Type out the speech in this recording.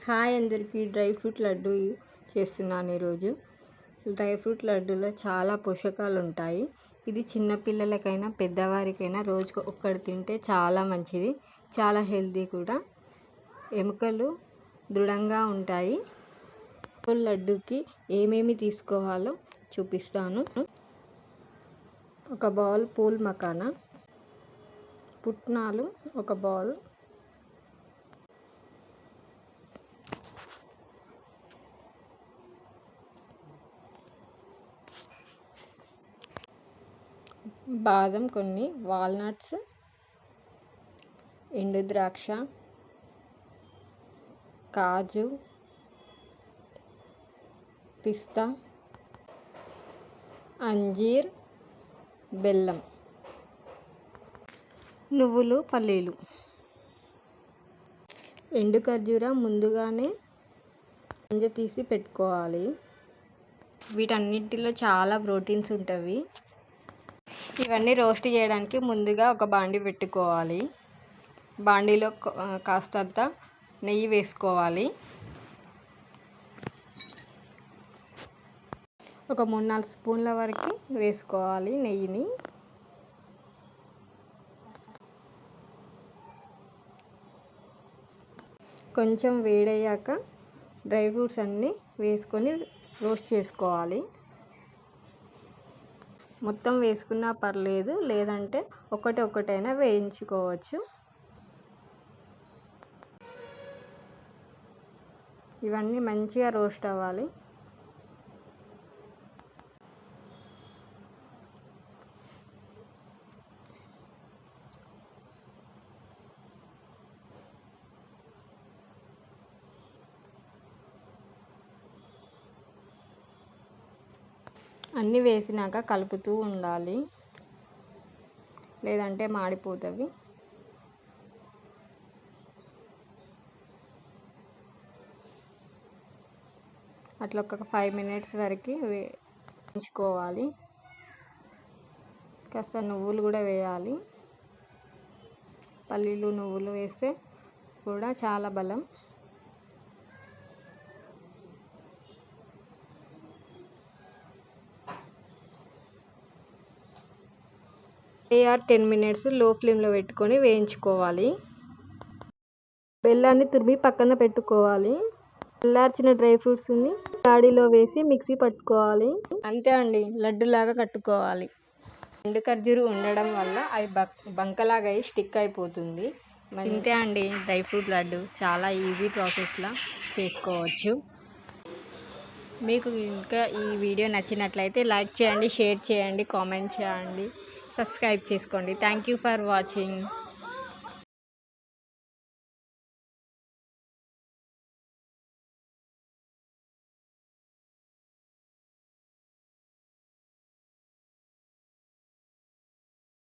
Hi అందరికీ dry fruit laddu చేస్తున్నాను ఈరోజు. డ్రై ఫ్రూట్ లడ్డూలో చాలా పోషకాలు ఉంటాయి. ఇది చిన్నపిల్లలకైనా పెద్దవారికైనా రోజుకు ఒక్కటి తింటే చాలా మంచిది, చాలా హెల్తీ కూడా. ఎముకలు దృఢంగా ఉంటాయి. లడ్డూకి ఏమేమి తీసుకోవాలో చూపిస్తాను. ఒక బౌల్ పూల్ మకానా, పుట్నాలు ఒక బౌల్, బాదం కొన్ని, వాల్నట్స్, ఎండు ద్రాక్ష, కాజు, పిస్తా, అంజీర్, బెల్లం, నువ్వులు, పల్లీలు, ఎండు ఖర్జూరం ముందుగానే గింజ తీసి పెట్టుకోవాలి. వీటన్నిటిలో చాలా ప్రోటీన్స్ ఉంటాయి. ఇవన్నీ రోస్ట్ చేయడానికి ముందుగా ఒక బాండీ పెట్టుకోవాలి. బాండీలో కాస్తంత నెయ్యి వేసుకోవాలి. ఒక 3-4 స్పూన్ల వరకు వేసుకోవాలి నెయ్యిని. కొంచెం వేడయ్యాక డ్రై ఫ్రూట్స్ అన్నీ వేసుకొని రోస్ట్ చేసుకోవాలి. మొత్తం వేసుకున్నా పర్లేదు, లేదంటే ఒకటైనా వేయించుకోవచ్చు. ఇవన్నీ మంచిగా రోస్ట్ అవ్వాలి. అన్నీ వేసినాక కలుపుతూ ఉండాలి, లేదంటే మాడిపోతవి. అట్లా ఒక 5 మినిట్స్ వరకు వేయించుకోవాలి. కాస్త నువ్వులు కూడా వేయాలి. పల్లీలు, నువ్వులు వేస్తే కూడా చాలా బలం. 10 మినిట్స్ లో ఫ్లేమ్లో పెట్టుకొని వేయించుకోవాలి. బెల్లాన్ని తురిమి పక్కన పెట్టుకోవాలి. చల్లార్చిన డ్రై ఫ్రూట్స్ని జాడీలో వేసి మిక్సీ పట్టుకోవాలి. అంతే అండి, లడ్డులాగా కట్టుకోవాలి. ఎండు ఖర్జూరు ఉండడం వల్ల అవి బంకలాగా అయి స్టిక్ అయిపోతుంది. అంతే అండి, డ్రై ఫ్రూట్ లడ్డు చాలా ఈజీ ప్రాసెస్లో చేసుకోవచ్చు. మీకు ఇంకా ఈ వీడియో నచ్చినట్లయితే లైక్ చేయండి, షేర్ చేయండి, కామెంట్ చేయండి, సబ్స్క్రైబ్ చేసుకోండి. Thank you for watching.